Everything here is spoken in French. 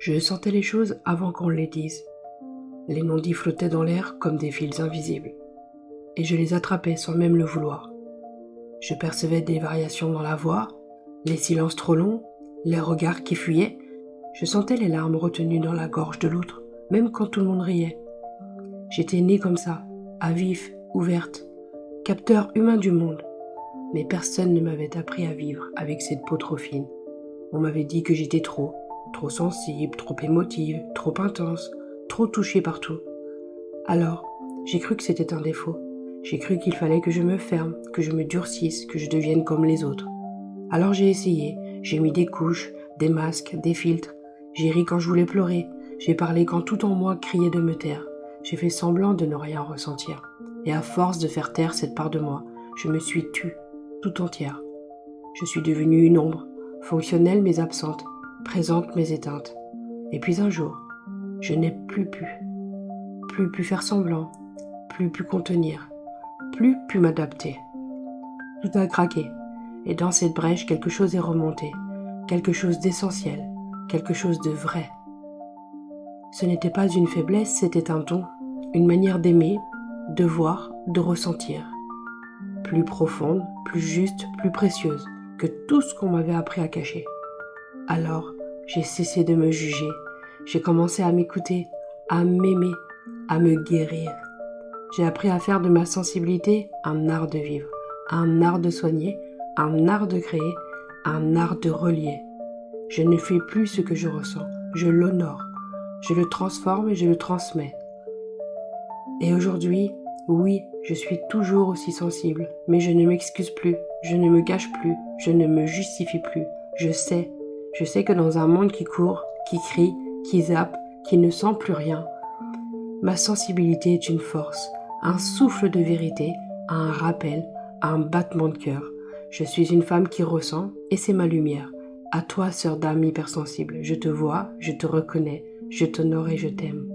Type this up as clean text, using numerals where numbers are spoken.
Je sentais les choses avant qu'on les dise. Les non-dits flottaient dans l'air comme des fils invisibles, et je les attrapais sans même le vouloir. Je percevais des variations dans la voix, les silences trop longs, les regards qui fuyaient. Je sentais les larmes retenues dans la gorge de l'autre, même quand tout le monde riait. J'étais née comme ça, à vif, ouverte, capteur humain du monde. Mais personne ne m'avait appris à vivre avec cette peau trop fine. On m'avait dit que j'étais trop sensible, trop émotive, trop intense, trop touchée par tout. Alors, j'ai cru que c'était un défaut. J'ai cru qu'il fallait que je me ferme, que je me durcisse, que je devienne comme les autres. Alors j'ai essayé, j'ai mis des couches, des masques, des filtres. J'ai ri quand je voulais pleurer, j'ai parlé quand tout en moi criait de me taire. J'ai fait semblant de ne rien ressentir. Et à force de faire taire cette part de moi, je me suis tue, tout entière. Je suis devenue une ombre, fonctionnelle mais absente, présente mais éteinte. Et puis un jour, je n'ai plus pu faire semblant, plus pu contenir, plus pu m'adapter. Tout a craqué, et dans cette brèche, quelque chose est remonté, quelque chose d'essentiel, quelque chose de vrai. Ce n'était pas une faiblesse, c'était un don, une manière d'aimer, de voir, de ressentir. Plus profonde, plus juste, plus précieuse que tout ce qu'on m'avait appris à cacher. Alors, j'ai cessé de me juger, j'ai commencé à m'écouter, à m'aimer, à me guérir. J'ai appris à faire de ma sensibilité un art de vivre, un art de soigner, un art de créer, un art de relier. Je ne fuis plus ce que je ressens, je l'honore, je le transforme et je le transmets. Et aujourd'hui, oui, je suis toujours aussi sensible, mais je ne m'excuse plus, je ne me cache plus, je ne me justifie plus. Je sais que dans un monde qui court, qui crie, qui zappe, qui ne sent plus rien, ma sensibilité est une force, un souffle de vérité, un rappel, un battement de cœur. Je suis une femme qui ressent et c'est ma lumière. À toi, sœur d'âme hypersensible, je te vois, je te reconnais, je t'honore et je t'aime.